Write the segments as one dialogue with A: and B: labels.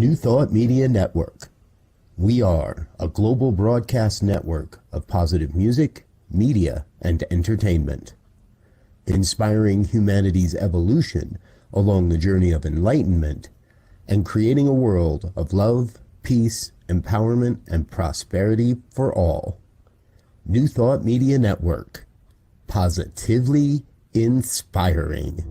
A: New Thought Media Network. We are a global broadcast network of positive music, media, and entertainment, inspiring humanity's evolution along the journey of enlightenment and creating a world of love, peace, empowerment, and prosperity for all. New Thought Media Network. Positively inspiring.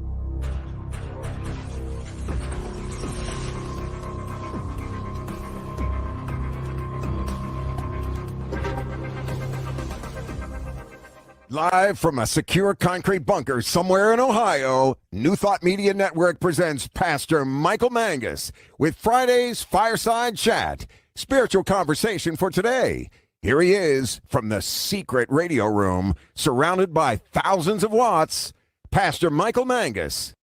B: Live from a secure concrete bunker somewhere in Ohio, New Thought Media Network presents Pastor Michael Mangus with Friday's Fireside Chat, spiritual conversation for today. Here he is from the secret radio room, surrounded by thousands of watts, Pastor Michael Mangus.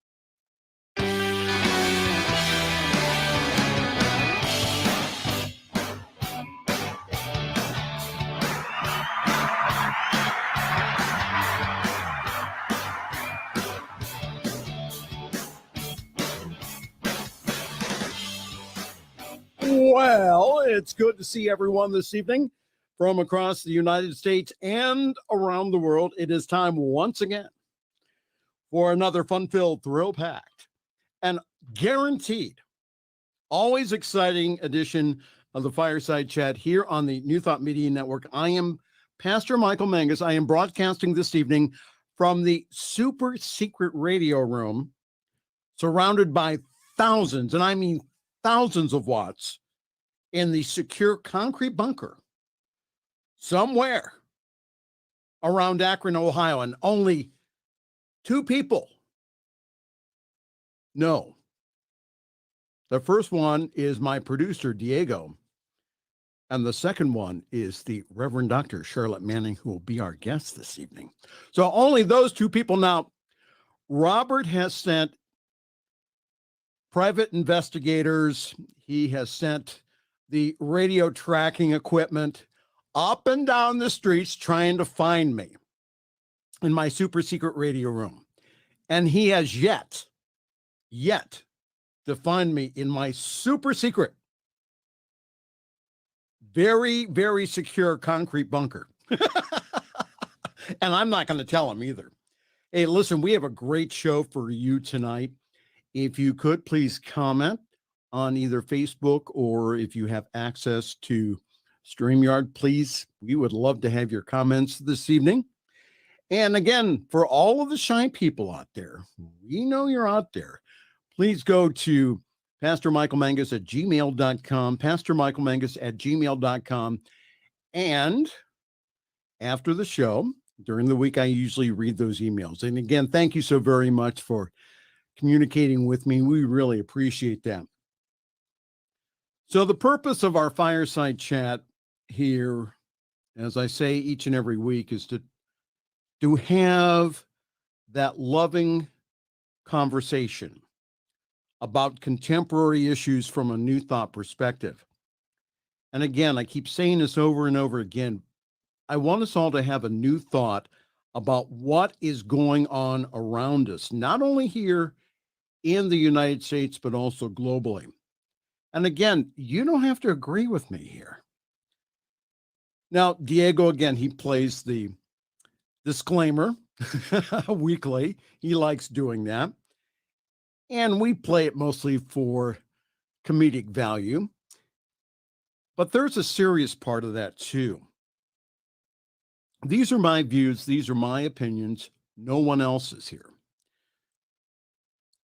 C: Well, it's good to see everyone this evening from across the United States and around the world. It is time once again for another fun-filled, thrill-packed, and guaranteed, always exciting edition of the Fireside Chat here on the New Thought Media Network. I am Pastor Michael Mangus. I am broadcasting this evening from the super secret radio room, surrounded by thousands, and I mean thousands of watts, in the secure concrete bunker somewhere around Akron, Ohio, and only two people know. The first one is my producer, Diego, and the second one is the Reverend Dr. Charlette Manning, who will be our guest this evening. So only those two people. Now, Robert has sent private investigators. He has sent the radio tracking equipment up and down the streets trying to find me in my super secret radio room. And he has yet to find me in my super secret, very, very secure concrete bunker. And I'm not going to tell him either. Hey, listen, we have a great show for you tonight. If you could please comment on either Facebook, or if you have access to StreamYard, please, we would love to have your comments this evening. And again, for all of the shy people out there, we know you're out there. Please go to pastormichaelmangus@gmail.com, pastormichaelmangus@gmail.com. And after the show, during the week, I usually read those emails. And again, thank you so very much for communicating with me. We really appreciate that. So the purpose of our fireside chat here, as I say each and every week, is to have that loving conversation about contemporary issues from a new thought perspective. And again, I keep saying this over and over again. I want us all to have a new thought about what is going on around us, not only here in the United States, but also globally. And again, you don't have to agree with me here. Now, Diego, again, he plays the disclaimer weekly. He likes doing that. And we play it mostly for comedic value. But there's a serious part of that too. These are my views. These are my opinions. No one else's here.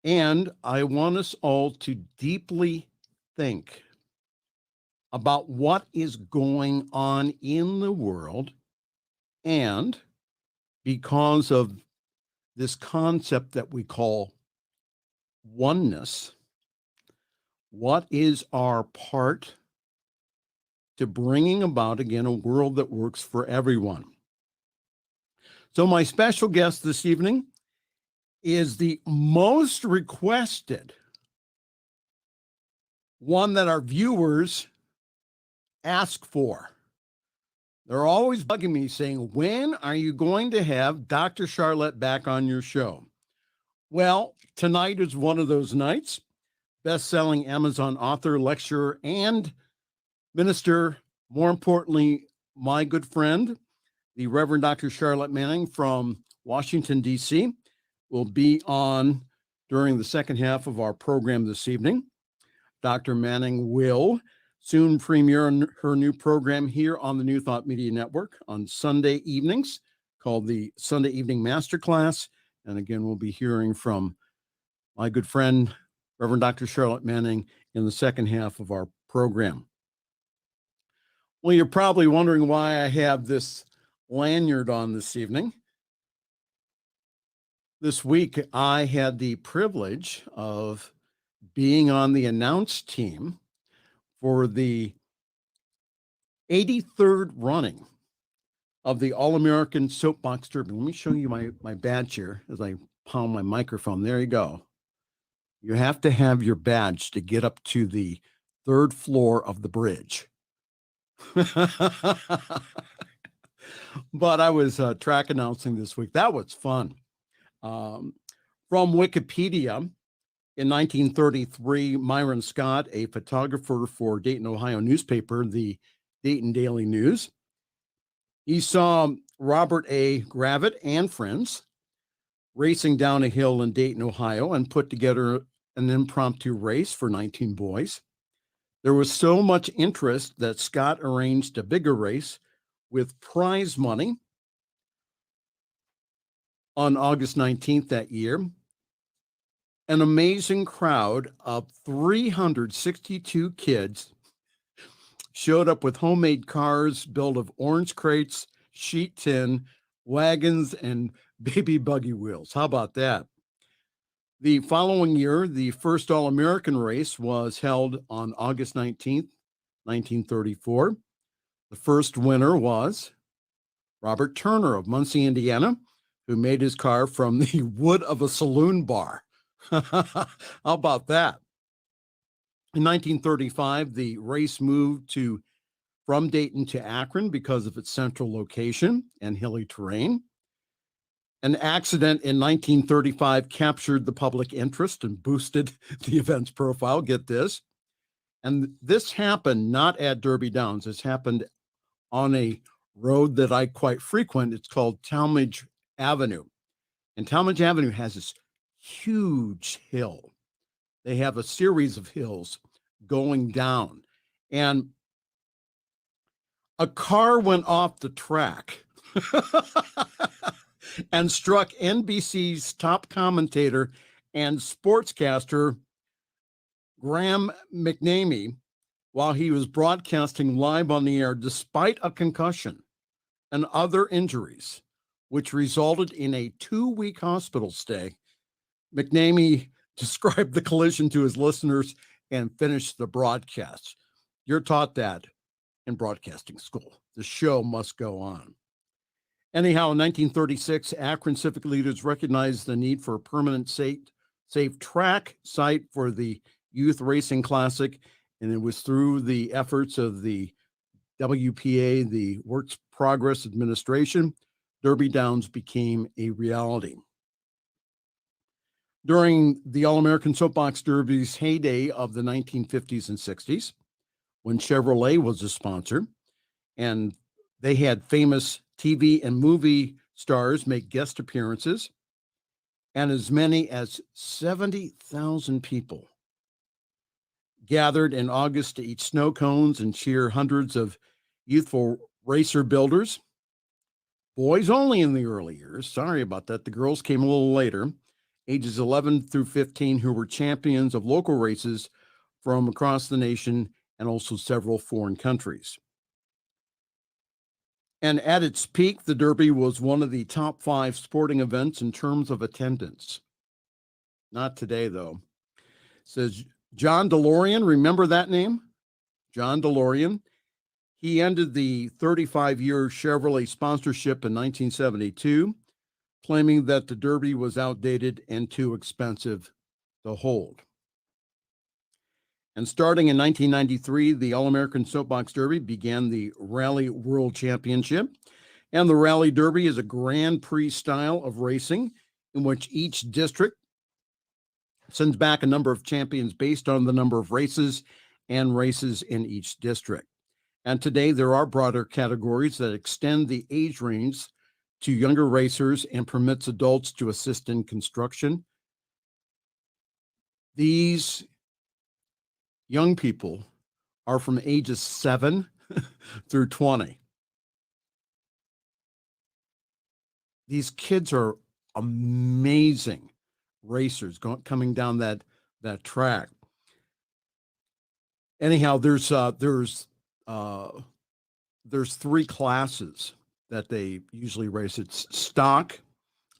C: And I want us all to deeply think about what is going on in the world, and because of this concept that we call oneness, what is our part to bringing about, again, a world that works for everyone? So my special guest this evening is the most requested one that our viewers ask for. They're always bugging me saying, when are you going to have Dr. Charlette back on your show? Well, tonight is one of those nights. best-selling Amazon author, lecturer, and minister. More importantly, my good friend, the Reverend Dr. Charlette Manning from Washington, D.C., will be on during the second half of our program this evening. Dr. Manning will soon premiere her new program here on the New Thought Media Network on Sunday evenings called the Sunday Evening Masterclass. And again, we'll be hearing from my good friend, Reverend Dr. Charlette Manning, in the second half of our program. Well, you're probably wondering why I have this lanyard on this evening. This week, I had the privilege of being on the announce team for the 83rd running of the All-American Soapbox Derby. Let me show you my badge here as I palm my microphone. There you go. You have to have your badge to get up to the third floor of the bridge. But I was track announcing this week. That was fun. From Wikipedia, in 1933, Myron Scott, a photographer for Dayton, Ohio newspaper, the Dayton Daily News, he saw Robert A. Gravitt and friends racing down a hill in Dayton, Ohio, and put together an impromptu race for 19 boys. There was so much interest that Scott arranged a bigger race with prize money on August 19th that year. An amazing crowd of 362 kids showed up with homemade cars built of orange crates, sheet tin, wagons, and baby buggy wheels. How about that? The following year, the first All-American race was held on August 19th, 1934. The first winner was Robert Turner of Muncie, Indiana, who made his car from the wood of a saloon bar. How about that? In 1935, the race moved from Dayton to Akron because of its central location and hilly terrain. An accident in 1935 captured the public interest and boosted the event's profile. Get this. And this happened not at Derby Downs. This happened on a road that I quite frequent. It's called Talmadge Avenue. And Talmadge Avenue has this huge hill. They have a series of hills going down. And a car went off the track and struck NBC's top commentator and sportscaster Graham McNamee while he was broadcasting live on the air, despite a concussion and other injuries, which resulted in a 2-week hospital stay. McNamee described the collision to his listeners and finished the broadcast. You're taught that in broadcasting school. The show must go on. Anyhow, in 1936, Akron civic leaders recognized the need for a permanent safe track site for the Youth Racing Classic, and it was through the efforts of the WPA, the Works Progress Administration, Derby Downs became a reality. During the All-American Soapbox Derby's heyday of the 1950s and 60s, when Chevrolet was a sponsor, and they had famous TV and movie stars make guest appearances, and as many as 70,000 people gathered in August to eat snow cones and cheer hundreds of youthful racer builders. Boys only in the early years. Sorry about that. The girls came a little later, ages 11 through 15, who were champions of local races from across the nation and also several foreign countries. And at its peak, the Derby was one of the top 5 sporting events in terms of attendance. Not today, though. It says John DeLorean, remember that name? John DeLorean. He ended the 35-year Chevrolet sponsorship in 1972, claiming that the Derby was outdated and too expensive to hold. And starting in 1993, the All-American Soapbox Derby began the Rally World Championship. And the Rally Derby is a Grand Prix style of racing in which each district sends back a number of champions based on the number of races and races in each district. And today there are broader categories that extend the age range to younger racers and permits adults to assist in construction. These young people are from ages 7 through 20. These kids are amazing racers coming down that track. Anyhow, there's 3 classes that they usually race. It's stock,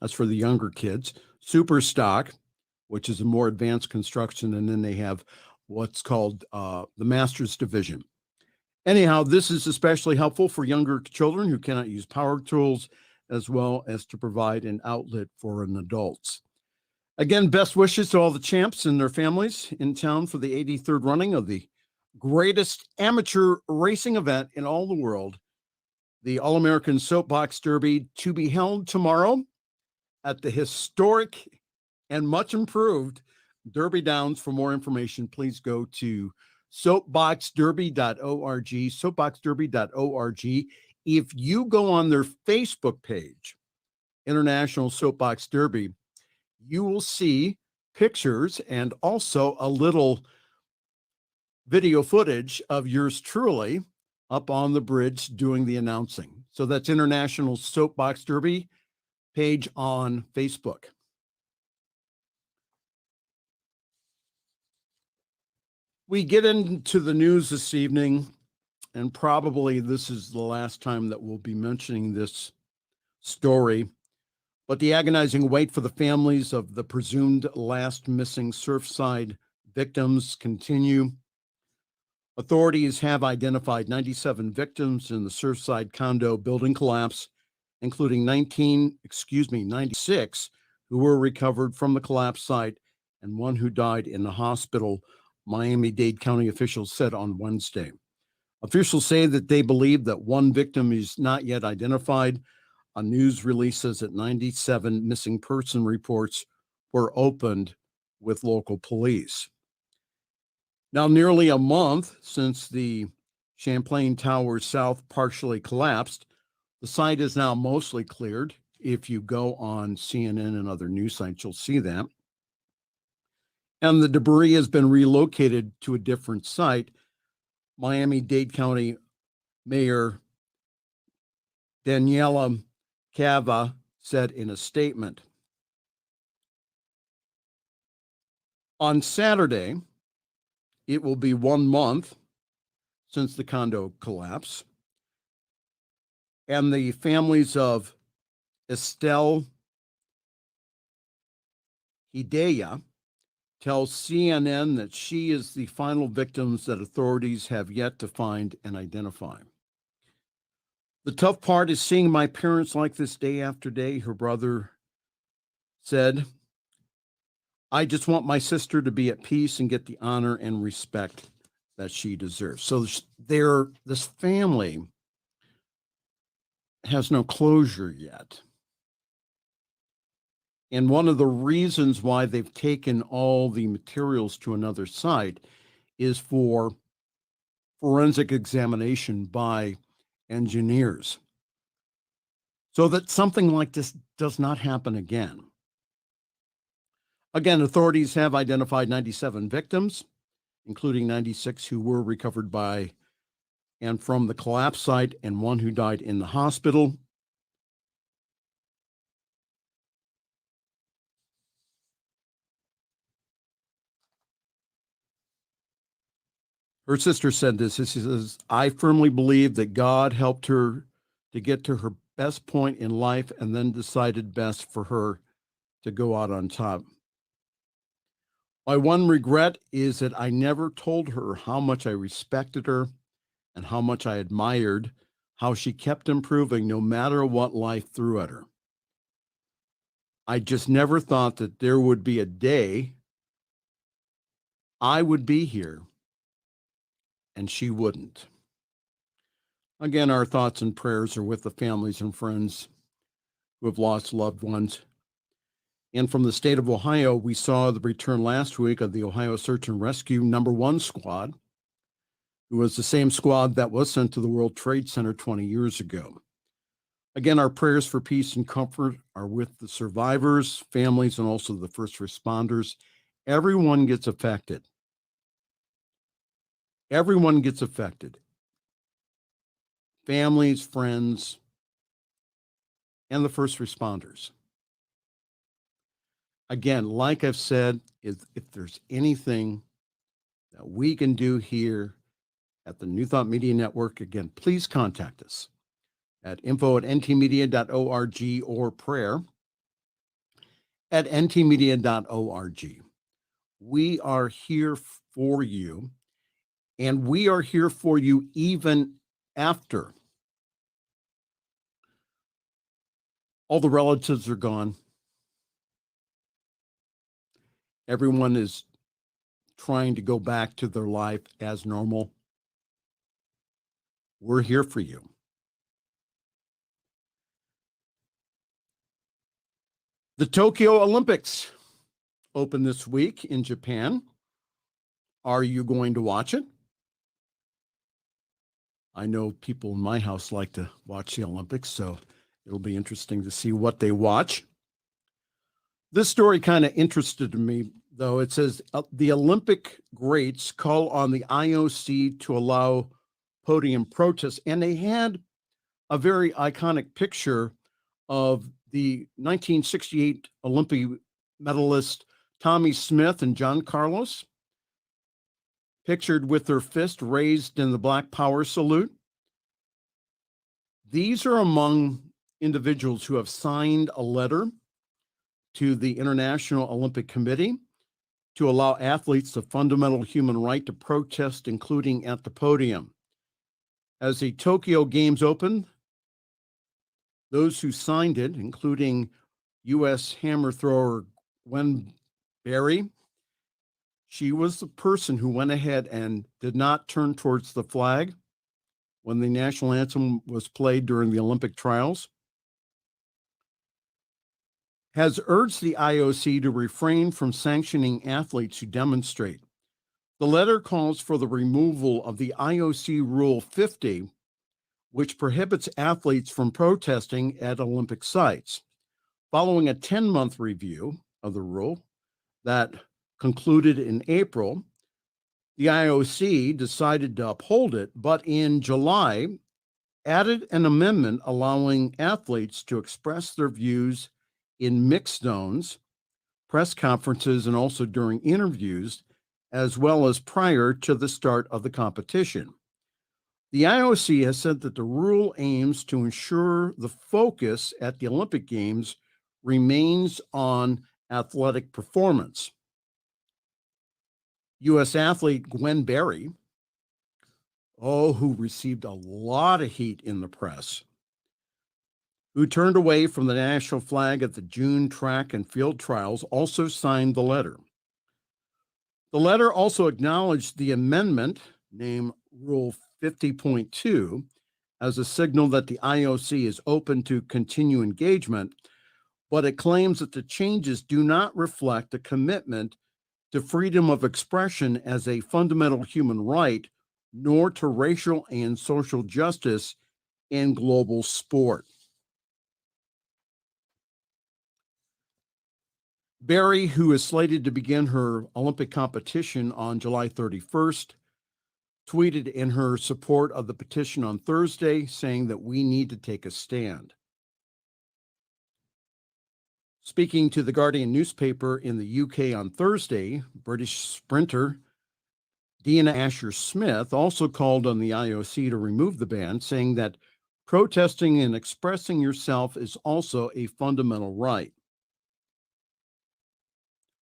C: that's for the younger kids, super stock, which is a more advanced construction, and then they have what's called the Masters Division. Anyhow, this is especially helpful for younger children who cannot use power tools, as well as to provide an outlet for an adults. Again, best wishes to all the champs and their families in town for the 83rd running of the greatest amateur racing event in all the world, the All-American Soapbox Derby, to be held tomorrow at the historic and much improved Derby Downs. For more information, please go to soapboxderby.org, soapboxderby.org. If you go on their Facebook page, International Soapbox Derby, you will see pictures and also a little video footage of yours truly up on the bridge doing the announcing. So that's International Soapbox Derby page on Facebook. We get into the news this evening, and probably this is the last time that we'll be mentioning this story, but the agonizing wait for the families of the presumed last missing Surfside victims continue. Authorities have identified 97 victims in the Surfside condo building collapse, including 96 who were recovered from the collapse site and one who died in the hospital, Miami-Dade County officials said on Wednesday. Officials say that they believe that one victim is not yet identified. A news release says that 97 missing person reports were opened with local police. Now, nearly a month since the Champlain Towers South partially collapsed, the site is now mostly cleared. If you go on CNN and other news sites, you'll see that. And the debris has been relocated to a different site. Miami-Dade County Mayor Daniela Cava said in a statement. On Saturday, it will be 1 month since the condo collapse, and the families of Estelle Hidea tells CNN that she is the final victims that authorities have yet to find and identify. The tough part is seeing my parents like this day after day, her brother said. I just want my sister to be at peace and get the honor and respect that she deserves. So this family has no closure yet. And one of the reasons why they've taken all the materials to another site is for forensic examination by engineers, so that something like this does not happen again. Again, authorities have identified 97 victims, including 96 who were recovered by and from the collapse site, and one who died in the hospital. Her sister said this. She says, I firmly believe that God helped her to get to her best point in life and then decided best for her to go out on top. My one regret is that I never told her how much I respected her and how much I admired how she kept improving no matter what life threw at her. I just never thought that there would be a day I would be here and she wouldn't. Again, our thoughts and prayers are with the families and friends who have lost loved ones. And from the state of Ohio, we saw the return last week of the Ohio Search and Rescue #1 squad, who was the same squad that was sent to the World Trade Center 20 years ago. Again, our prayers for peace and comfort are with the survivors, families, and also the first responders. Everyone gets affected. Everyone gets affected. Families, friends, and the first responders. Again, like I've said, if there's anything that we can do here at the New Thought Media Network, again, please contact us at info@ntmedia.org or prayer@ntmedia.org. We are here for you, and we are here for you even after all the relatives are gone. Everyone is trying to go back to their life as normal. We're here for you. The Tokyo Olympics open this week in Japan. Are you going to watch it? I know people in my house like to watch the Olympics, so it'll be interesting to see what they watch. This story kind of interested me, though. It says the Olympic greats call on the IOC to allow podium protests, and they had a very iconic picture of the 1968 Olympic medalist Tommy Smith and John Carlos, pictured with their fist raised in the Black Power salute. These are among individuals who have signed a letter to the International Olympic Committee to allow athletes the fundamental human right to protest, including at the podium. As the Tokyo Games opened, those who signed it, including U.S. hammer thrower Gwen Berry, she was the person who went ahead and did not turn towards the flag when the national anthem was played during the Olympic trials, has urged the IOC to refrain from sanctioning athletes who demonstrate. The letter calls for the removal of the IOC Rule 50, which prohibits athletes from protesting at Olympic sites. Following a 10-month review of the rule that concluded in April, the IOC decided to uphold it, but in July added an amendment allowing athletes to express their views in mixed zones, press conferences, and also during interviews, as well as prior to the start of the competition. The IOC has said that the rule aims to ensure the focus at the Olympic Games remains on athletic performance. U.S. athlete Gwen Berry, who received a lot of heat in the press, who turned away from the national flag at the June track and field trials, also signed the letter. The letter also acknowledged the amendment, named Rule 50.2, as a signal that the IOC is open to continue engagement, but it claims that the changes do not reflect a commitment to freedom of expression as a fundamental human right, nor to racial and social justice in global sport. Berry, who is slated to begin her Olympic competition on July 31st, tweeted in her support of the petition on Thursday, saying that we need to take a stand. Speaking to the Guardian newspaper in the UK on Thursday, British sprinter Deanna Asher-Smith also called on the IOC to remove the ban, saying that protesting and expressing yourself is also a fundamental right.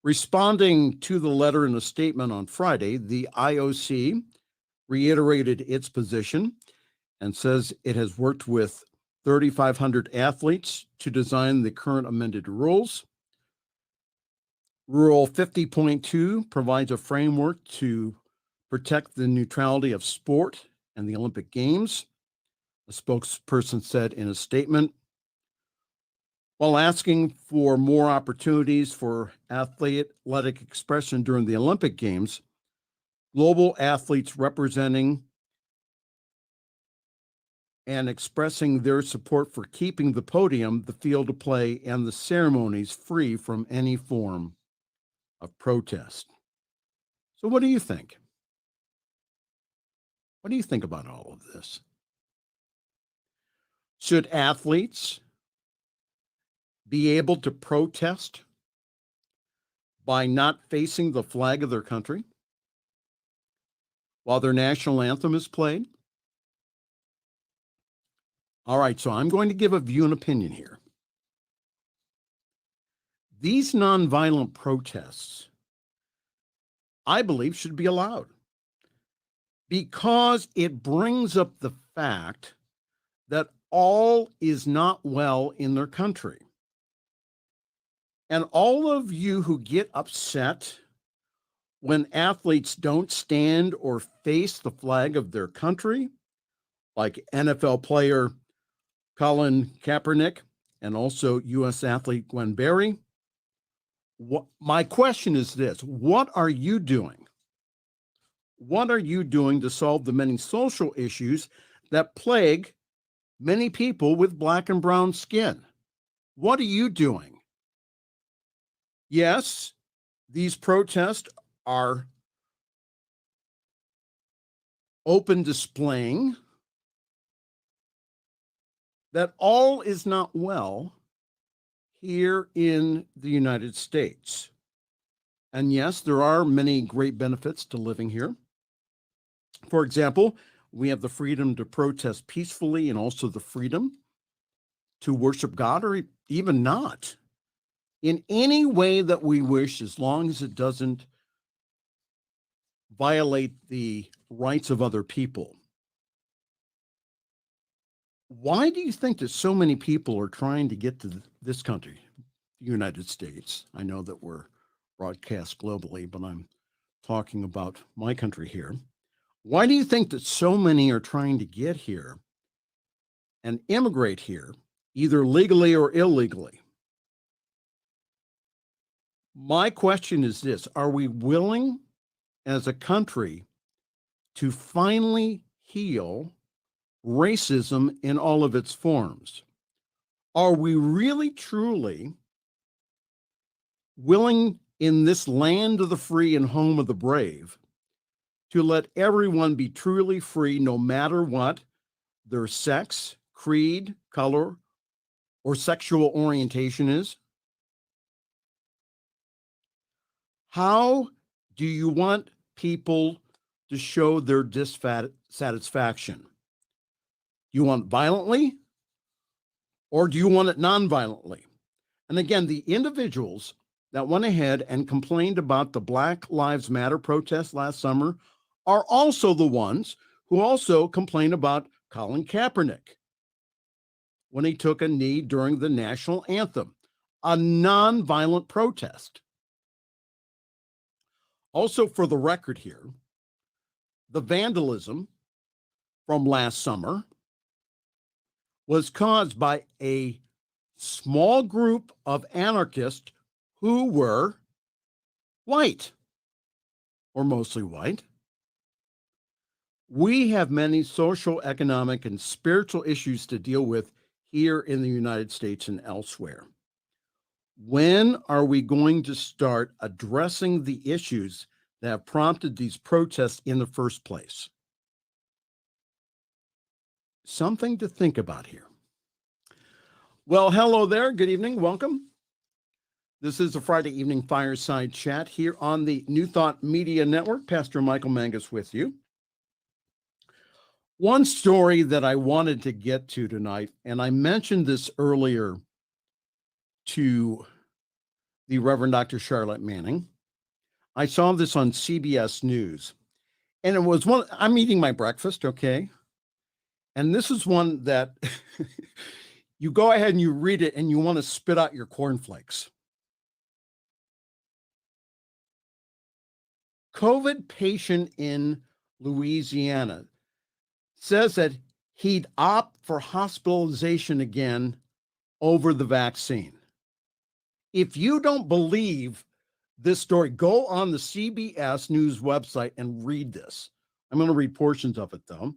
C: Responding to the letter in a statement on Friday, the IOC reiterated its position and says it has worked with 3,500 athletes to design the current amended rules. Rule 50.2 provides a framework to protect the neutrality of sport and the Olympic Games, a spokesperson said in a statement. While asking for more opportunities for athletic expression during the Olympic Games, global athletes representing and expressing their support for keeping the podium, the field of play, and the ceremonies free from any form of protest. So what do you think? What do you think about all of this? Should athletes be able to protest by not facing the flag of their country while their national anthem is played? All right, so I'm going to give a view and opinion here. These nonviolent protests, I believe, should be allowed because it brings up the fact that all is not well in their country. And all of you who get upset when athletes don't stand or face the flag of their country, like NFL player Colin Kaepernick and also U.S. athlete Gwen Berry, my question is this: what are you doing? What are you doing to solve the many social issues that plague many people with black and brown skin? What are you doing? Yes, these protests are open displaying that all is not well here in the United States. And yes, there are many great benefits to living here. For example, we have the freedom to protest peacefully and also the freedom to worship God or even not in any way that we wish, as long as it doesn't violate the rights of other people. Why do you think that so many people are trying to get to this country, the United States? I know that we're broadcast globally, but I'm talking about my country here. Why do you think that so many are trying to get here and immigrate here, either legally or illegally? My question is this: are we willing as a country to finally heal racism in all of its forms? Are we really truly willing in this land of the free and home of the brave to let everyone be truly free, no matter what their sex, creed, color, or sexual orientation is? How do you want people to show their dissatisfaction? You want violently, or do you want it non-violently? And again, the individuals that went ahead and complained about the Black Lives Matter protest last summer are also the ones who also complained about Colin Kaepernick when he took a knee during the national anthem, a non-violent protest. Also, for the record here, the vandalism from last summer was caused by a small group of anarchists who were white, or mostly white. We have many social, economic, and spiritual issues to deal with here in the United States and elsewhere. When are we going to start addressing the issues that have prompted these protests in the first place? Something to think about here. Well, hello there. Good evening. Welcome. This is a Friday evening fireside chat here on the New Thought Media Network. Pastor Michael Mangus with you. One story that I wanted to get to tonight, and I mentioned this earlier to the Reverend Dr. Charlette Manning. I saw this on CBS News, and it was one, I'm eating my breakfast, okay? And this is one that you go ahead and you read it and you want to spit out your cornflakes. COVID patient in Louisiana says that he'd opt for hospitalization again over the vaccine. If you don't believe this story, go on the CBS News website and read this. I'm going to read portions of it, though.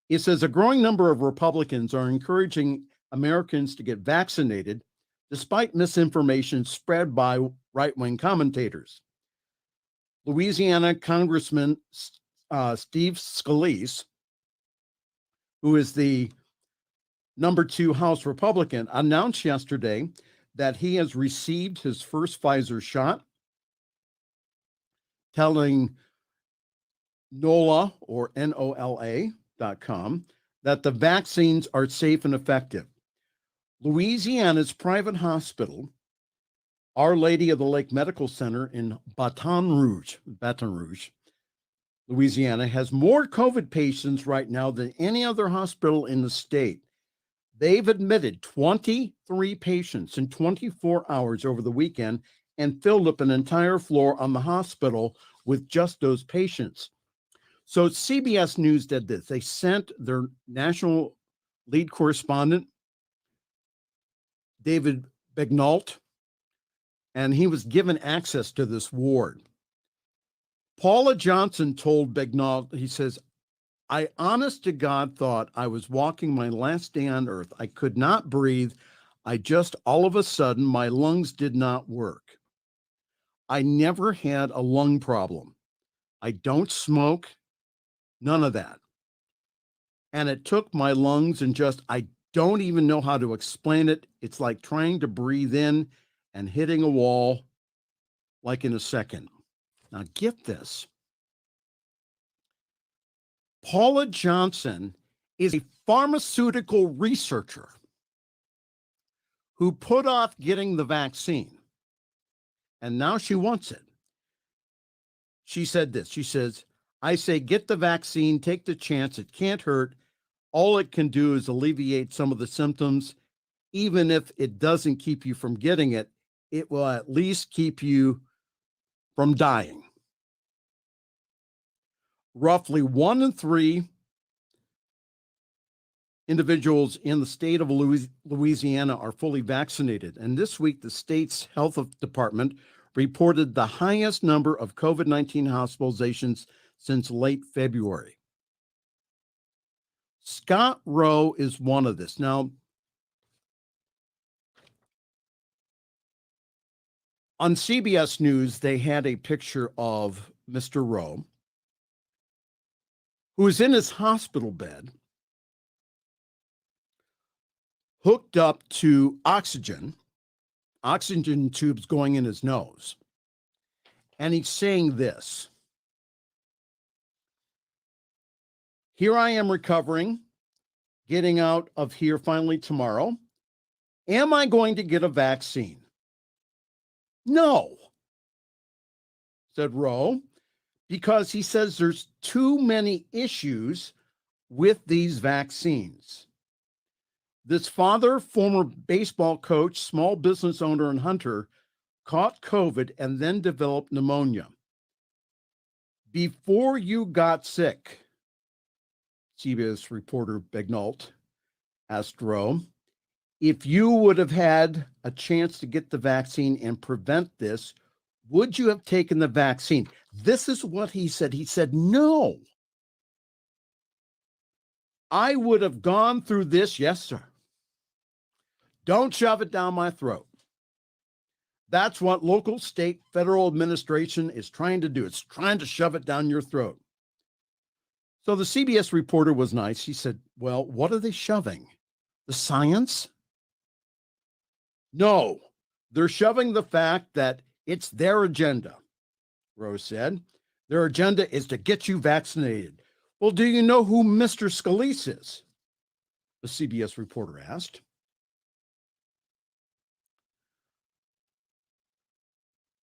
C: It says a growing number of Republicans are encouraging Americans to get vaccinated despite misinformation spread by right-wing commentators. Louisiana Congressman Steve Scalise, who is the number 2 House Republican, announced yesterday that he has received his first Pfizer shot, telling NOLA or NOLA.com that the vaccines are safe and effective. Louisiana's private hospital, Our Lady of the Lake Medical Center in Baton Rouge, Louisiana, has more COVID patients right now than any other hospital in the state. They've admitted 23 patients in 24 hours over the weekend and filled up an entire floor on the hospital with just those patients. So CBS News did this. They sent their national lead correspondent, David Begnault, and he was given access to this ward. Paula Johnson told Begnault, he says, I honest to God thought I was walking my last day on earth. I could not breathe. I just, all of a sudden, my lungs did not work. I never had a lung problem. I don't smoke, none of that. And it took my lungs and just, I don't even know how to explain it. It's like trying to breathe in and hitting a wall like in a second. Now get this. Paula Johnson is a pharmaceutical researcher who put off getting the vaccine, and now she wants it. She said this. She says, I say, get the vaccine, take the chance. It can't hurt. All it can do is alleviate some of the symptoms. Even if it doesn't keep you from getting it, it will at least keep you from dying. Roughly 1 in 3 individuals in the state of Louisiana are fully vaccinated. And this week, the state's health department reported the highest number of COVID-19 hospitalizations since late February. Scott Rowe is one of this. Now, on CBS News, they had a picture of Mr. Rowe, who is in his hospital bed, hooked up to oxygen tubes going in his nose. And he's saying this. Here I am recovering, getting out of here finally tomorrow. Am I going to get a vaccine? No, said Rowe, because he says there's too many issues with these vaccines. This father, former baseball coach, small business owner, and hunter caught COVID and then developed pneumonia. Before you got sick, CBS reporter Begnault asked Rowe, if you would have had a chance to get the vaccine and prevent this, would you have taken the vaccine? This is what he said. He said, no. I would have gone through this. Yes, sir. Don't shove it down my throat. That's what local, state, federal administration is trying to do. It's trying to shove it down your throat. So the CBS reporter was nice. He said, well, what are they shoving? The science? No, they're shoving the fact that it's their agenda, Rose said. Their agenda is to get you vaccinated. Well, do you know who Mr. Scalise is? The CBS reporter asked.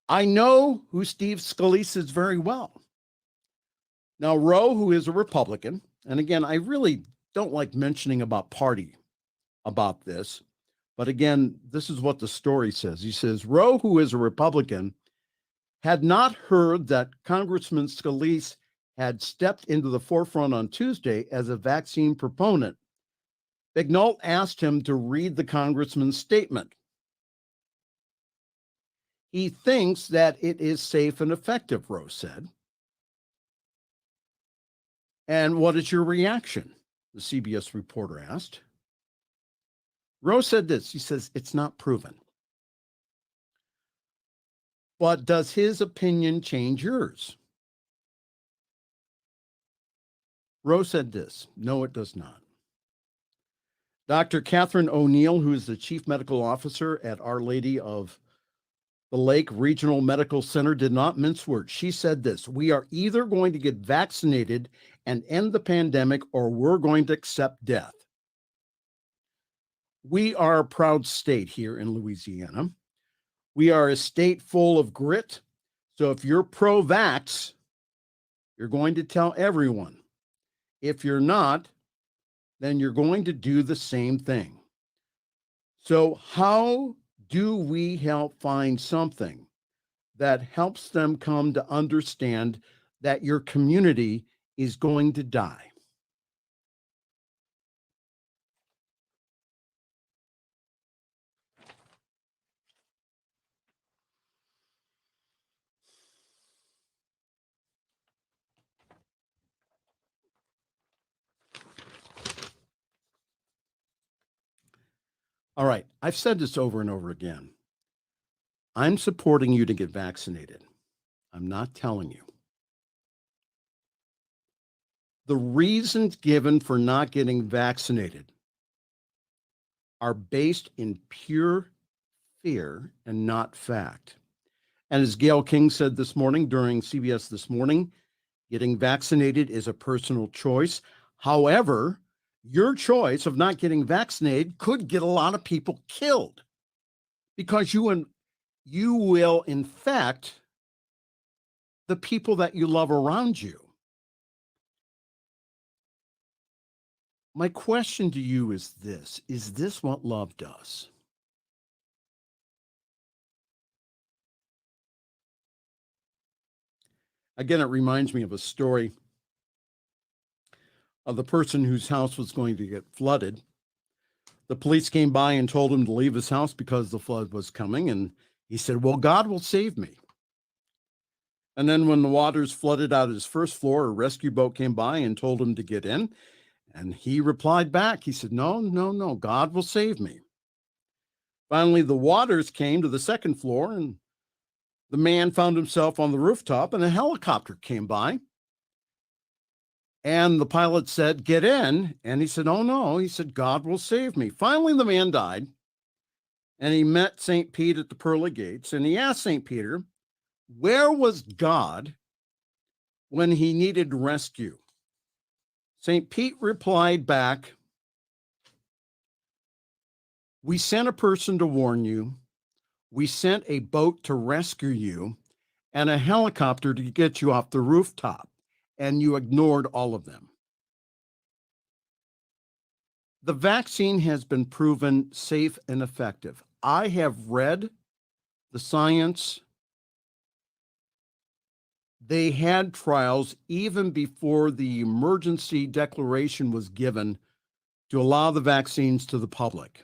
C: I know who Steve Scalise is very well. Now, Rowe, who is a Republican, and again, I really don't like mentioning about party about this, but again, this is what the story says. He says, Rowe, who is a Republican, had not heard that Congressman Scalise had stepped into the forefront on Tuesday as a vaccine proponent. Bignall asked him to read the congressman's statement. He thinks that it is safe and effective, Rose said. And what is your reaction? The CBS reporter asked. Rose said this. He says, it's not proven. But does his opinion change yours? Rose said this. No, it does not. Dr. Catherine O'Neill, who is the chief medical officer at Our Lady of the Lake Regional Medical Center, did not mince words. She said this: we are either going to get vaccinated and end the pandemic, or we're going to accept death. We are a proud state here in Louisiana. We are a state full of grit. So if you're pro-vax, you're going to tell everyone. If you're not, then you're going to do the same thing. So how do we help find something that helps them come to understand that your community is going to die? All right, I've said this over and over again. I'm supporting you to get vaccinated. I'm not telling you. The reasons given for not getting vaccinated are based in pure fear and not fact. And as Gayle King said this morning during CBS This Morning, getting vaccinated is a personal choice. However, your choice of not getting vaccinated could get a lot of people killed because you will infect the people that you love around you. My question to you is this what love does? Again, it reminds me of a story of the person whose house was going to get flooded. The police came by and told him to leave his house because the flood was coming. And he said, well, God will save me. And then when the waters flooded out his first floor, a rescue boat came by and told him to get in. And he replied back. He said, no, God will save me. Finally, the waters came to the second floor, and the man found himself on the rooftop, and a helicopter came by. And the pilot said, get in. And he said, oh, no. He said, God will save me. Finally, the man died. And he met St. Pete at the pearly gates. And he asked St. Peter, where was God when he needed rescue? St. Pete replied back, we sent a person to warn you. We sent a boat to rescue you and a helicopter to get you off the rooftop. And you ignored all of them. The vaccine has been proven safe and effective. I have read the science. They had trials even before the emergency declaration was given to allow the vaccines to the public.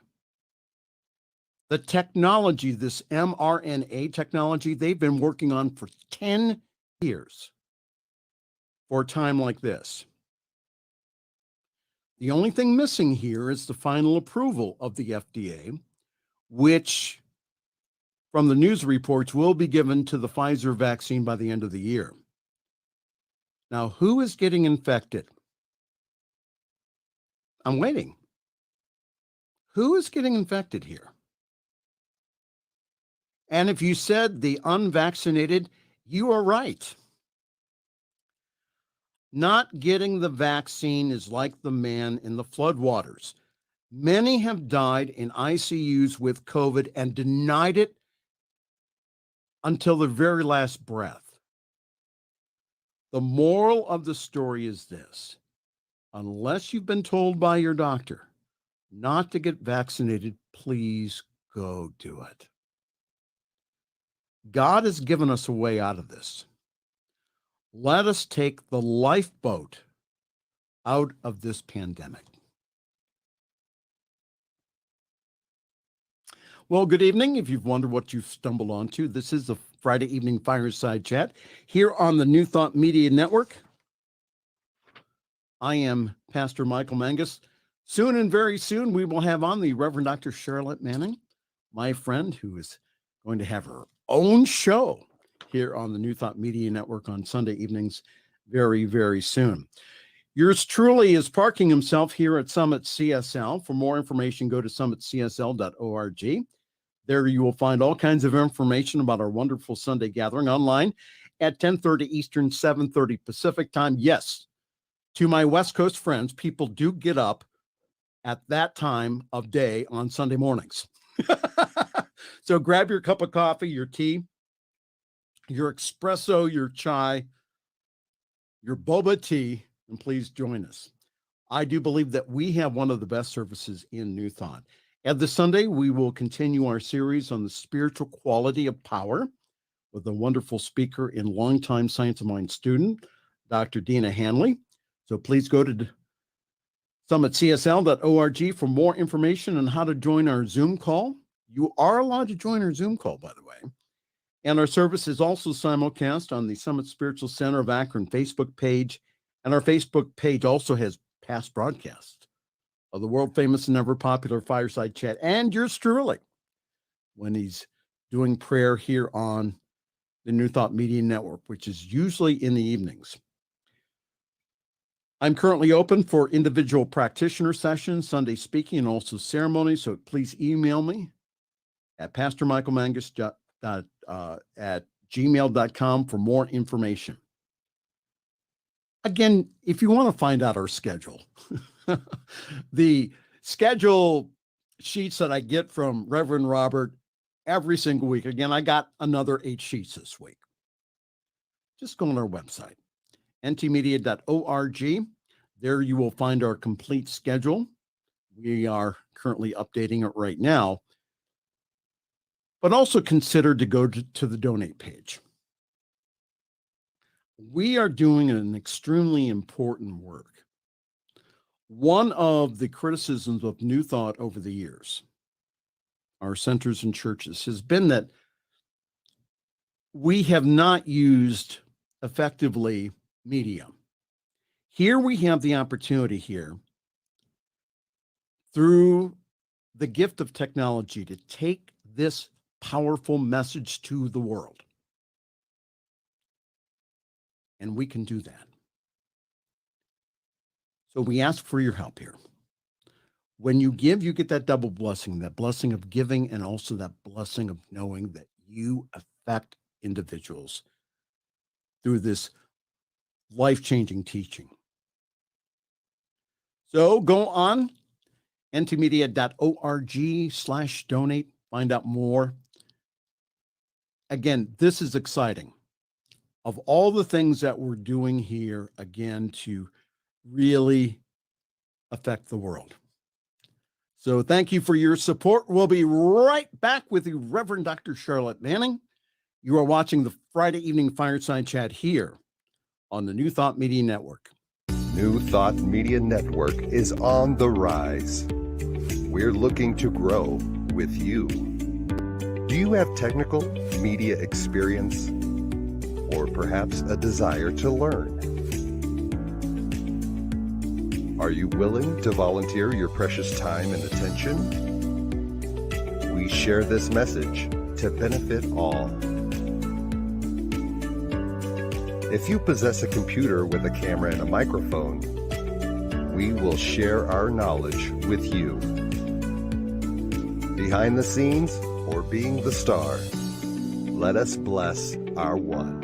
C: The technology, this mRNA technology, they've been working on for 10 years. For a time like this. The only thing missing here is the final approval of the FDA, which, from the news reports, will be given to the Pfizer vaccine by the end of the year. Now, who is getting infected? I'm waiting. Who is getting infected here? And if you said the unvaccinated, you are right. Not getting the vaccine is like the man in the floodwaters. Many have died in ICUs with COVID and denied it until their very last breath. The moral of the story is this: unless you've been told by your doctor not to get vaccinated, please go do it. God has given us a way out of this. Let us take the lifeboat out of this pandemic. Well, good evening. If you've wondered what you've stumbled onto, this is the Friday evening Fireside Chat here on the New Thought Media Network. I am Pastor Michael Mangus. Soon and very soon, we will have on the Reverend Dr. Charlette Manning, my friend, who is going to have her own show here on the New Thought Media Network on Sunday evenings very, very soon. Yours truly is parking himself here at Summit CSL. For more information, go to summitcsl.org. There you will find all kinds of information about our wonderful Sunday gathering online at 10:30 Eastern, 7:30 Pacific time. Yes, to my West Coast friends, people do get up at that time of day on Sunday mornings. So grab your cup of coffee, your tea, your espresso, your chai, your boba tea, and please join us. I do believe that we have one of the best services in New Thought. And this Sunday, we will continue our series on the spiritual quality of power with a wonderful speaker and longtime Science of Mind student, Dr. Dina Hanley. So please go to summitcsl.org for more information on how to join our Zoom call. You are allowed to join our Zoom call, by the way. And our service is also simulcast on the Summit Spiritual Center of Akron Facebook page. And our Facebook page also has past broadcasts of the world famous and ever popular Fireside Chat and yours truly when he's doing prayer here on the New Thought Media Network, which is usually in the evenings. I'm currently open for individual practitioner sessions, Sunday speaking, and also ceremonies. So please email me at pastormichaelmangus at gmail.com for more information. Again, if you want to find out our schedule, the schedule sheets that I get from Reverend Robert every single week. Again, I got another 8 sheets this week. Just go on our website, ntmedia.org. There you will find our complete schedule. We are currently updating it right now, but also consider to go to the donate page. We are doing an extremely important work. One of the criticisms of New Thought over the years, our centers and churches, has been that we have not used effectively media. Here we have the opportunity here through the gift of technology to take this powerful message to the world. And we can do that. So we ask for your help here. When you give, you get that double blessing, that blessing of giving and also that blessing of knowing that you affect individuals through this life-changing teaching. So go on ntmedia.org/donate, find out more. Again, this is exciting. Of all the things that we're doing here, again, to really affect the world. So thank you for your support. We'll be right back with the Reverend Dr. Charlette Manning. You are watching the Friday evening Fireside Chat here on the New Thought Media Network.
D: New Thought Media Network is on the rise. We're looking to grow with you. Do you have technical media experience or perhaps a desire to learn? Are you willing to volunteer your precious time and attention? We share this message to benefit all. If you possess a computer with a camera and a microphone, we will share our knowledge with you. Behind the scenes or being the star, let us bless our one.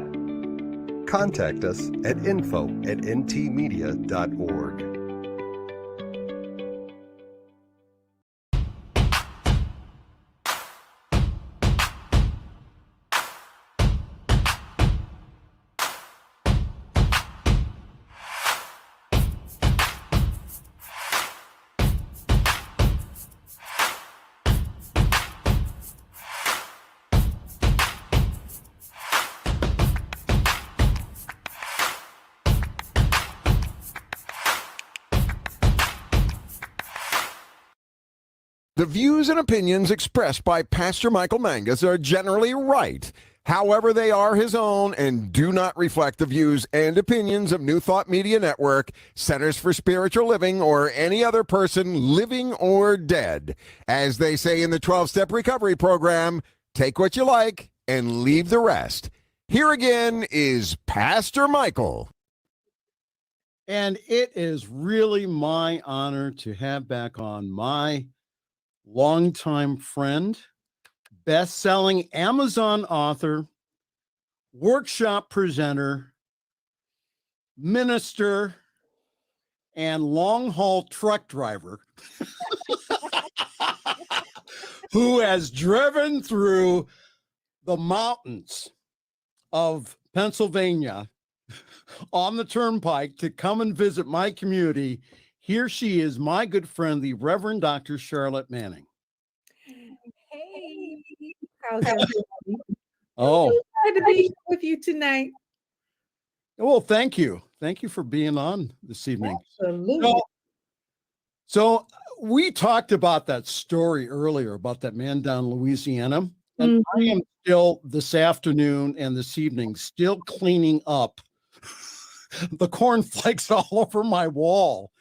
D: Contact us at info@ntmedia.org.
B: The views and opinions expressed by Pastor Michael Mangus are generally right. However, they are his own and do not reflect the views and opinions of New Thought Media Network, Centers for Spiritual Living, or any other person living or dead. As they say in the 12-Step Recovery Program, take what you like and leave the rest. Here again is Pastor Michael.
C: And it is really my honor to have back on my longtime friend, best-selling Amazon author, workshop presenter, minister, and long-haul truck driver who has driven through the mountains of Pennsylvania on the turnpike to come and visit my community. Here she is, my good friend, the Reverend Dr. Charlette Manning.
E: Hey, how's everybody?
C: Oh,
E: I'm glad to be here with you tonight.
C: well, thank you. Thank you for being on this evening.
E: Absolutely.
C: So we talked about that story earlier about that man down in Louisiana. And I am still this afternoon and this evening still cleaning up the cornflakes all over my wall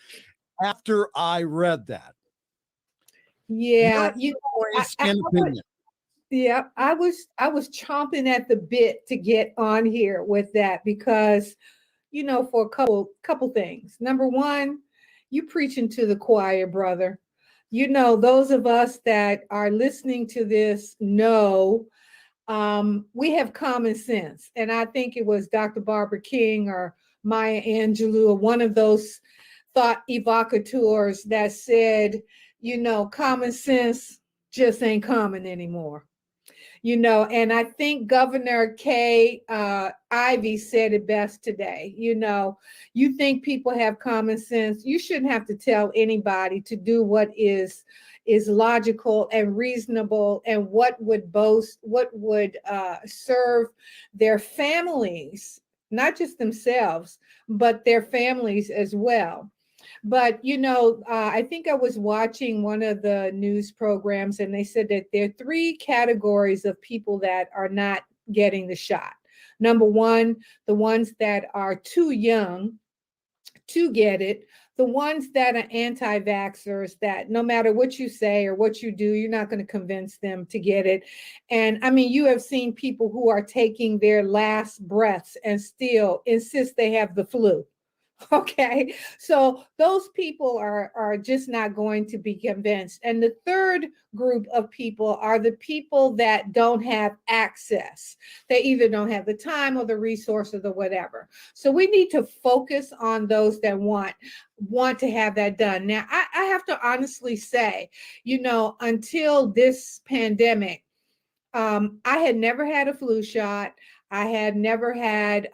C: after I read that.
E: Yeah,
C: Your voice and opinion.
E: yeah, I was chomping at the bit to get on here with that because, for a couple things. Number one, you preaching to the choir, brother. Those of us that are listening to this know we have common sense. And I think it was Dr. Barbara King or Maya Angelou, or one of those thought evocateurs that said, common sense just ain't common anymore. And I think Governor Kay Ivey said it best today. You think people have common sense. You shouldn't have to tell anybody to do what is logical and reasonable and what would serve their families, not just themselves, but their families as well. But, I think I was watching one of the news programs and they said that there are 3 categories of people that are not getting the shot. Number one, the ones that are too young to get it. The ones that are anti-vaxxers, that no matter what you say or what you do, you're not going to convince them to get it. And I mean, you have seen people who are taking their last breaths and still insist they have the flu. Okay, so those people are just not going to be convinced. And the third group of people are the people that don't have access. They either don't have the time or the resource or the whatever. So we need to focus on those that want to have that done. Now, I have to honestly say, until this pandemic, I had never had a flu shot. I had never had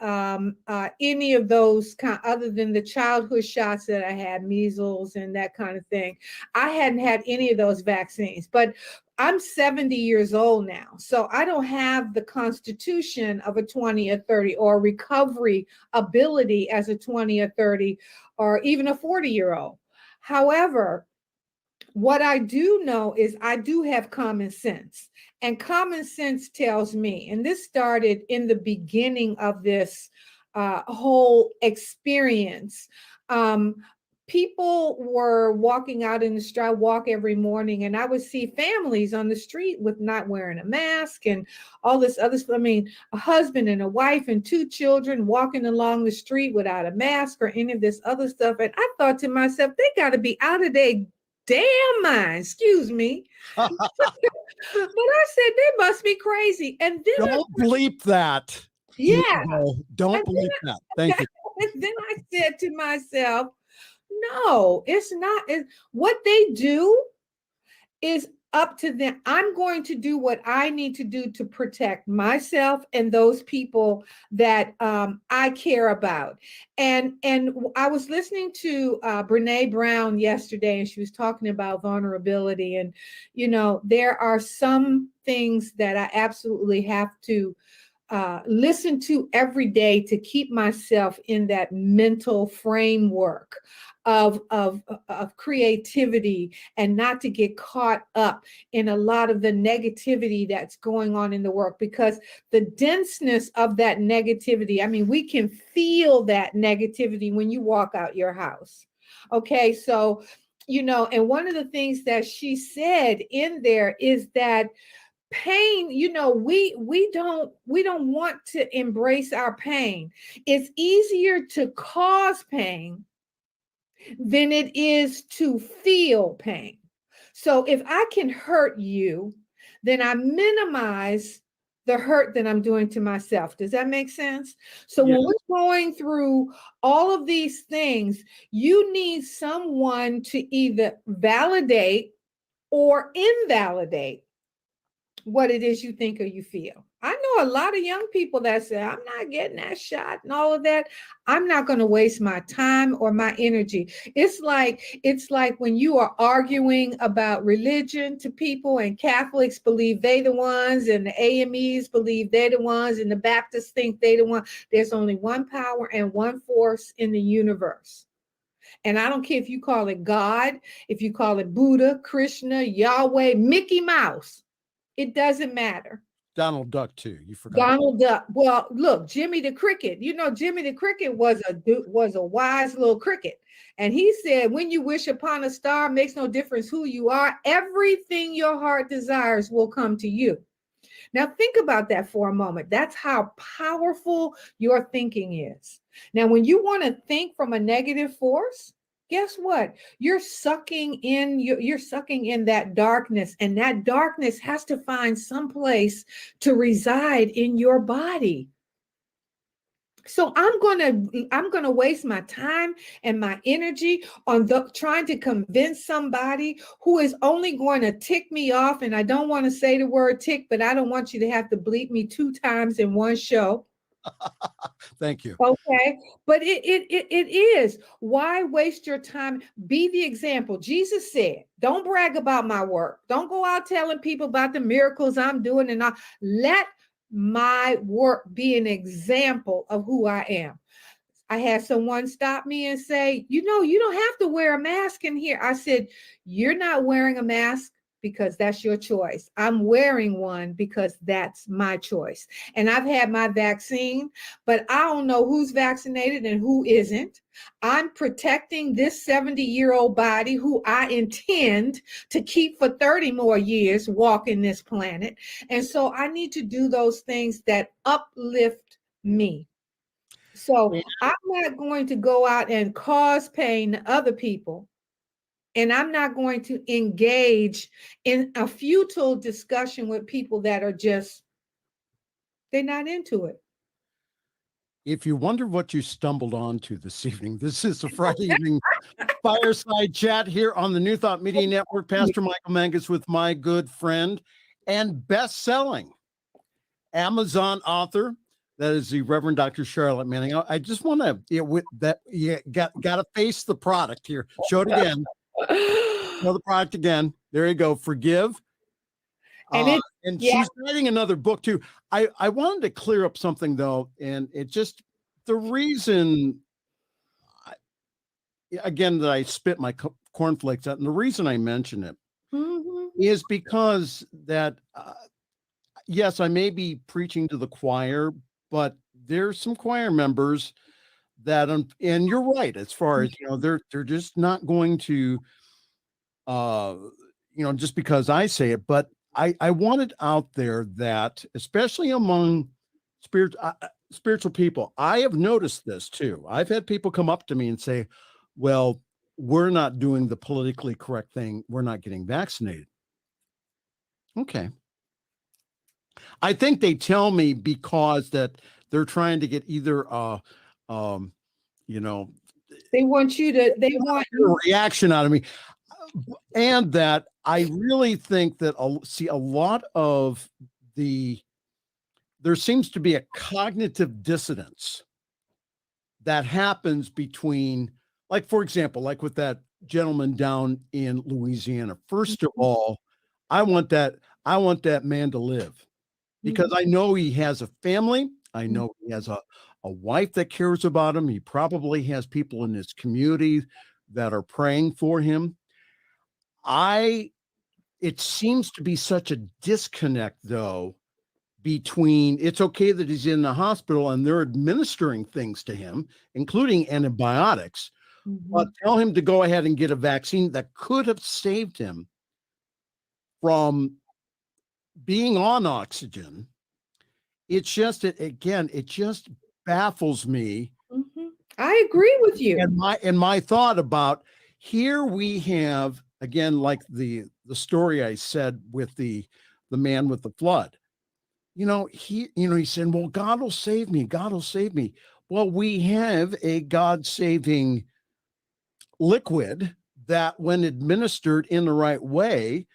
E: any of those other than the childhood shots that I had, measles and that kind of thing. I hadn't had any of those vaccines, but I'm 70 years old now. So I don't have the constitution of a 20 or 30 or recovery ability as a 20 or 30 or even a 40-year-old. However, what I do know is I do have common sense. And common sense tells me, and this started in the beginning of this whole experience. People were walking out in the street. I walk every morning and I would see families on the street with not wearing a mask and all this other stuff. I mean, a husband and a wife and 2 children walking along the street without a mask or any of this other stuff. And I thought to myself, they got to be out of their damn mind, excuse me. But I said, they must be crazy. And then
C: don't bleep that.
E: Yeah.
C: Don't bleep that. Thank you.
E: And then I said to myself, no, it's not. What they do is up to them. I'm going to do what I need to do to protect myself and those people that I care about. And I was listening to Brene Brown yesterday, and she was talking about vulnerability. And, there are some things that I absolutely have to listen to every day to keep myself in that mental framework of creativity, and not to get caught up in a lot of the negativity that's going on in the world, because the denseness of that negativity, I mean, we can feel that negativity when you walk out your house. Okay, so, you know, and one of the things that she said in there is that pain, you know, we don't want to embrace our pain. It's easier to cause pain than it is to feel pain. So if I can hurt you, then I minimize the hurt that I'm doing to myself. Does that make sense? So when we're going through all of these things, you need someone to either validate or invalidate what it is you think or you feel. I know a lot of young people that say, I'm not getting that shot and all of that. I'm not going to waste my time or my energy. It's like when you are arguing about religion to people, and Catholics believe they the ones, and the AMEs believe they're the ones, and the Baptists think they the one. There's only one power and one force in the universe. And I don't care if you call it God, if you call it Buddha, Krishna, Yahweh, Mickey Mouse. It doesn't matter.
C: Donald Duck too. You forgot
E: Donald Duck. Well, look, Jimmy the Cricket. You know, Jimmy the Cricket was a wise little cricket, and he said, "When you wish upon a star, makes no difference who you are. Everything your heart desires will come to you." Now, think about that for a moment. That's how powerful your thinking is. Now, when you want to think from a negative force, guess what? You're sucking in that darkness, and that darkness has to find some place to reside in your body. So I'm gonna waste my time and my energy on trying to convince somebody who is only going to tick me off. And I don't want to say the word tick, but I don't want you to have to bleep me 2 times in one show.
C: Thank you.
E: Okay, but it is. Why waste your time? Be the example. Jesus said, don't brag about my work. Don't go out telling people about the miracles I'm doing, and all. Let my work be an example of who I am. I had someone stop me and say, you know, you don't have to wear a mask in here. I said, you're not wearing a mask because that's your choice. I'm wearing one because that's my choice. And I've had my vaccine, but I don't know who's vaccinated and who isn't. I'm protecting this 70-year-old body who I intend to keep for 30 more years walking this planet. And so I need to do those things that uplift me. So I'm not going to go out and cause pain to other people. And I'm not going to engage in a futile discussion with people that are just, they're not into it.
C: If you wonder what you stumbled onto this evening, this is a Friday evening fireside chat here on the New Thought Media Network. Pastor Michael Mangus with my good friend and best-selling Amazon author, that is the Reverend Dr. Charlette Manning. I just want to, with that, you got to face the product here. Show it again. Show the product again. There you go. Forgive. And she's writing another book too. I wanted to clear up something though, and it just, the reason again that I spit my cornflakes out, and the reason I mention it is because that yes, I may be preaching to the choir, but there's some choir members that and you're right, as far as, you know, they're just not going to you know, just because I say it, but I want it out there that, especially among spiritual people, I have noticed this too. I've had people come up to me and say, well, we're not doing the politically correct thing. We're not getting vaccinated. Okay. I think they tell me because that they're trying to get either, you know,
E: they want
C: a reaction out of me. And that I really think that a lot of there seems to be a cognitive dissonance that happens between, like, for example, like with that gentleman down in Louisiana. First of all, I want that man to live. because I know he has a family. I know he has a wife that cares about him. He probably has people in his community that are praying for him. It seems to be such a disconnect, though, between it's okay that he's in the hospital and they're administering things to him, including antibiotics, but tell him to go ahead and get a vaccine that could have saved him from being on oxygen. It's just that, again, it just baffles me.
E: I agree with you.
C: And my thought about here we have, again, like the story I said with the man with the flood. He said, well, God will save me. God will save me. Well, we have a God-saving liquid that, when administered in the right way,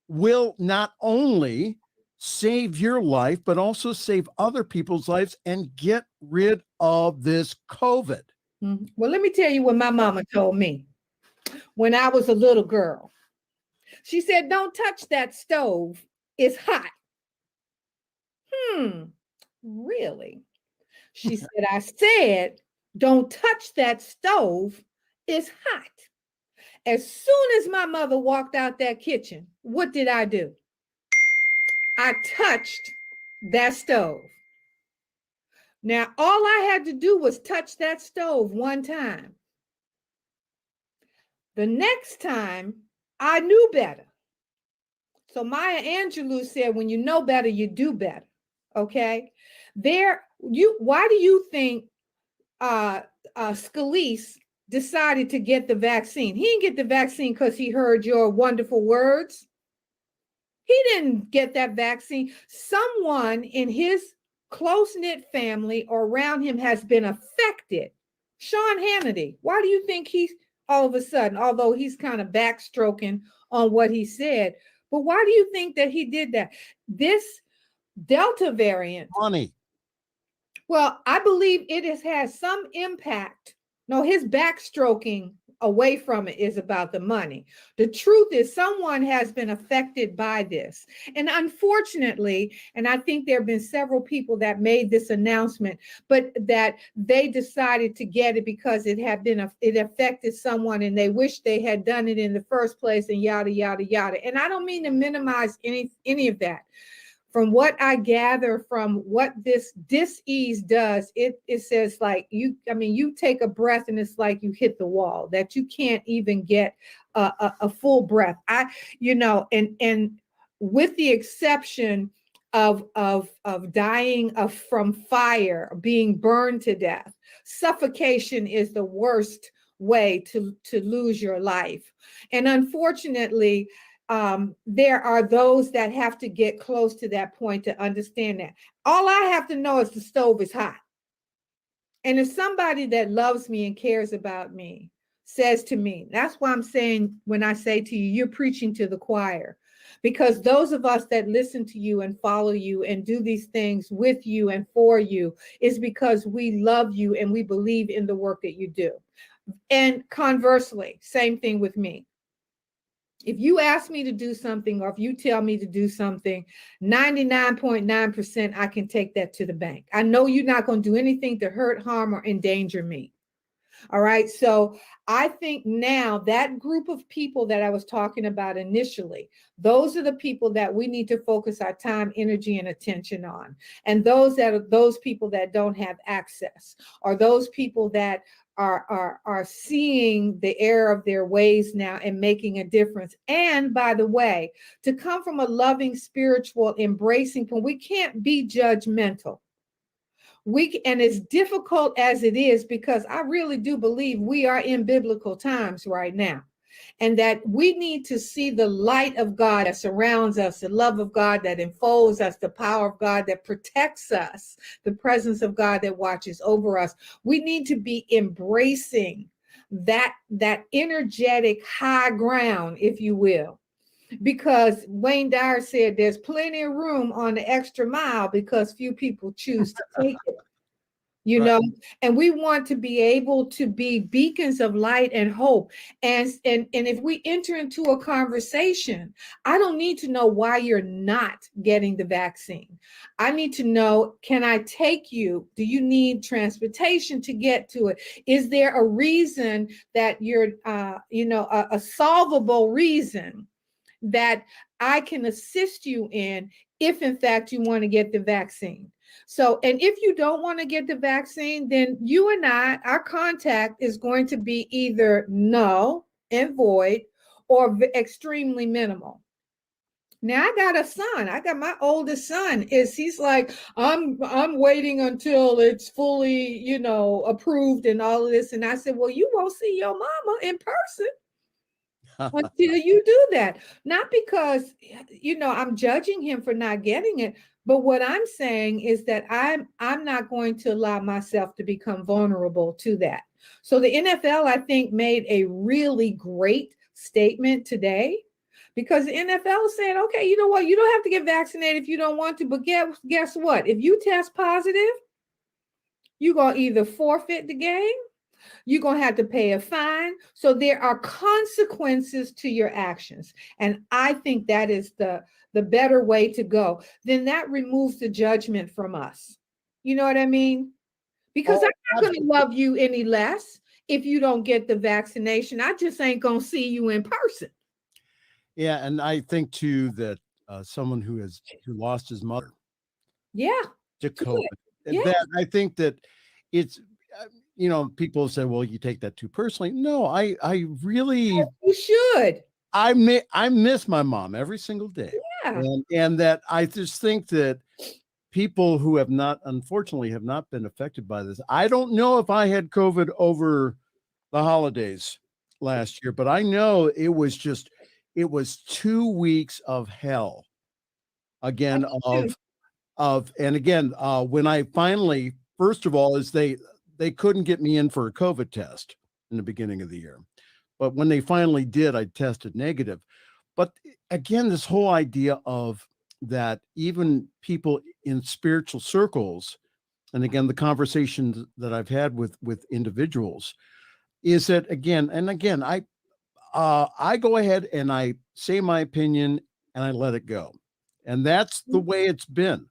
C: will not only save your life, but also save other people's lives and get rid of this COVID.
E: Well, let me tell you what my mama told me when I was a little girl. She said, don't touch that stove. It's hot. Really? She said, I said, don't touch that stove. It's hot. As soon as my mother walked out that kitchen, what did I do? I touched that stove. Now, all I had to do was touch that stove one time. The next time, I knew better. So Maya Angelou said, when you know better, you do better. Okay? Why do you think Scalise decided to get the vaccine? He didn't get the vaccine because he heard your wonderful words. He didn't get that vaccine. Someone in his close-knit family or around him has been affected. Sean Hannity, why do you think he's all of a sudden, although he's kind of backstroking on what he said, but why do you think that he did that? This Delta variant.
C: Money.
E: Well, I believe it has had some impact. No, his backstroking away from it is about the money. The truth is someone has been affected by this. And unfortunately, and I think there have been several people that made this announcement, but that they decided to get it because it affected someone and they wish they had done it in the first place and yada, yada, yada. And I don't mean to minimize any of that. From what I gather from what this dis-ease does, it says like you take a breath and it's like you hit the wall, that you can't even get a full breath. And with the exception of dying from fire, being burned to death, suffocation is the worst way to lose your life. And unfortunately, there are those that have to get close to that point to understand that. All I have to know is the stove is hot. And if somebody that loves me and cares about me says to me, that's why I'm saying, when I say to you, you're preaching to the choir, because those of us that listen to you and follow you and do these things with you and for you is because we love you and we believe in the work that you do. And conversely, same thing with me. If you ask me to do something, or if you tell me to do something, 99.9%, I can take that to the bank. I know you're not going to do anything to hurt, harm, or endanger me. All right. So I think now that group of people that I was talking about initially, those are the people that we need to focus our time, energy, and attention on. And those people that don't have access, or those people that are seeing the error of their ways now and making a difference. And by the way, to come from a loving, spiritual, embracing point, we can't be judgmental. And as difficult as it is, because I really do believe we are in biblical times right now, and that we need to see the light of God that surrounds us, the love of God that enfolds us, the power of God that protects us, the presence of God that watches over us. We need to be embracing that energetic high ground, if you will, because Wayne Dyer said there's plenty of room on the extra mile because few people choose to take it. you
C: Right.
E: know, and we want to be able to be beacons of light and hope. And if we enter into a conversation, I don't need to know why you're not getting the vaccine. I need to know, can I take you? Do you need transportation to get to it? Is there a reason that you're a solvable reason that I can assist you in if in fact you want to get the vaccine? So, and if you don't want to get the vaccine, then you and our contact is going to be either null and void or extremely minimal. Now I got a son. I got my oldest son. He's like, I'm waiting until it's fully, approved and all of this. And I said, well, you won't see your mama in person until you do that. Not because, I'm judging him for not getting it, but what I'm saying is that I'm not going to allow myself to become vulnerable to that. So the NFL, I think, made a really great statement today, because the NFL said, okay, you know what? You don't have to get vaccinated if you don't want to, but guess what? If you test positive, you're going to either forfeit the game, you're going to have to pay a fine. So there are consequences to your actions. And I think that is the better way to go. Then that removes the judgment from us. You know what I mean? Because I'm not going to love you any less if you don't get the vaccination. I just ain't going to see you in person.
C: Yeah. And I think too that someone who lost his mother.
E: Yeah.
C: To COVID.
E: Yeah.
C: That I think that it's, people say, well, you take that too personally. No, I really,
E: you should.
C: I miss my mom every single day.
E: Yeah.
C: And that I just think that people who unfortunately have not been affected by this. I don't know if I had COVID over the holidays last year, but I know it was 2 weeks of hell again when I finally, first of all, is they couldn't get me in for a COVID test in the beginning of the year. But when they finally did, I tested negative. But again, this whole idea of that even people in spiritual circles, and again, the conversations that I've had with individuals, is that again, I go ahead and I say my opinion and I let it go. And that's the way it's been.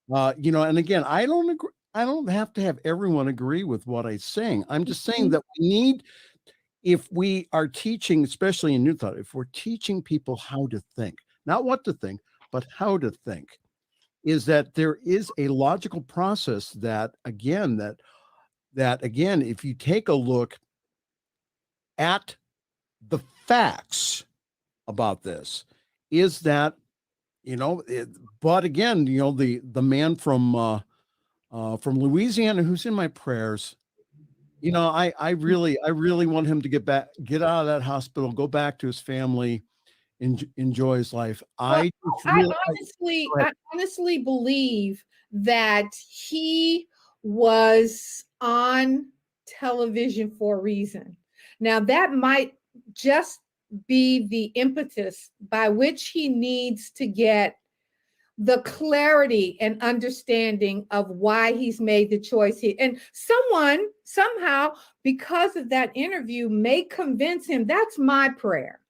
C: And again, I don't agree. I don't have to have everyone agree with what I'm saying. I'm just saying that we need, if we are teaching, especially in New Thought, if we're teaching people how to think, not what to think, but how to think, is that there is a logical process that again, if you take a look at the facts about this, is that, but again, the man from Louisiana who's in my prayers, I really want him to get out of that hospital, go back to his family, enjoy his life. I
E: honestly believe that he was on television for a reason. Now that might just be the impetus by which he needs to get the clarity and understanding of why he's made the choice. And someone somehow, because of that interview, may convince him. That's my prayer,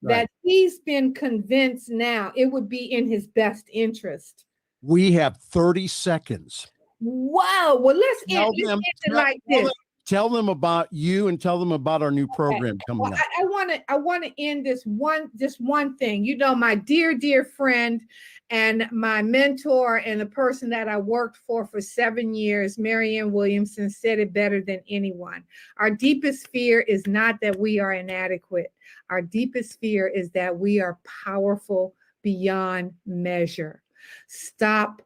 E: right, that he's been convinced now it would be in his best interest.
C: We have 30 seconds.
E: Wow. Well, let's end it like this.
C: Tell them about you and tell them about our new program coming up.
E: I want to end this one thing. My dear friend and my mentor and the person that I worked for 7 years, Marianne Williamson, said it better than anyone. Our deepest fear is not that we are inadequate. Our deepest fear is that we are powerful beyond measure. Stop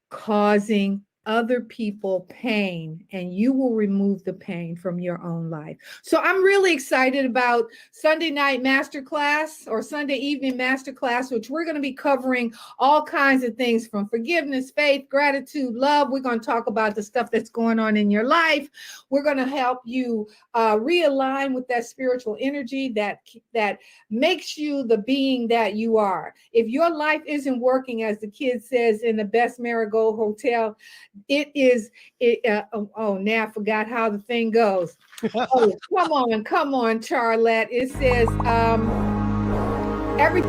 E: causing other people pain, and you will remove the pain from your own life. So I'm really excited about Sunday night masterclass or Sunday evening masterclass, which we're going to be covering all kinds of things from forgiveness, faith, gratitude, love. We're going to talk about the stuff that's going on in your life. We're going to help you realign with that spiritual energy that makes you the being that you are. If your life isn't working, as the kid says in the Best Marigold Hotel, It is now I forgot how the thing goes. Oh, come on, Charlette. It says every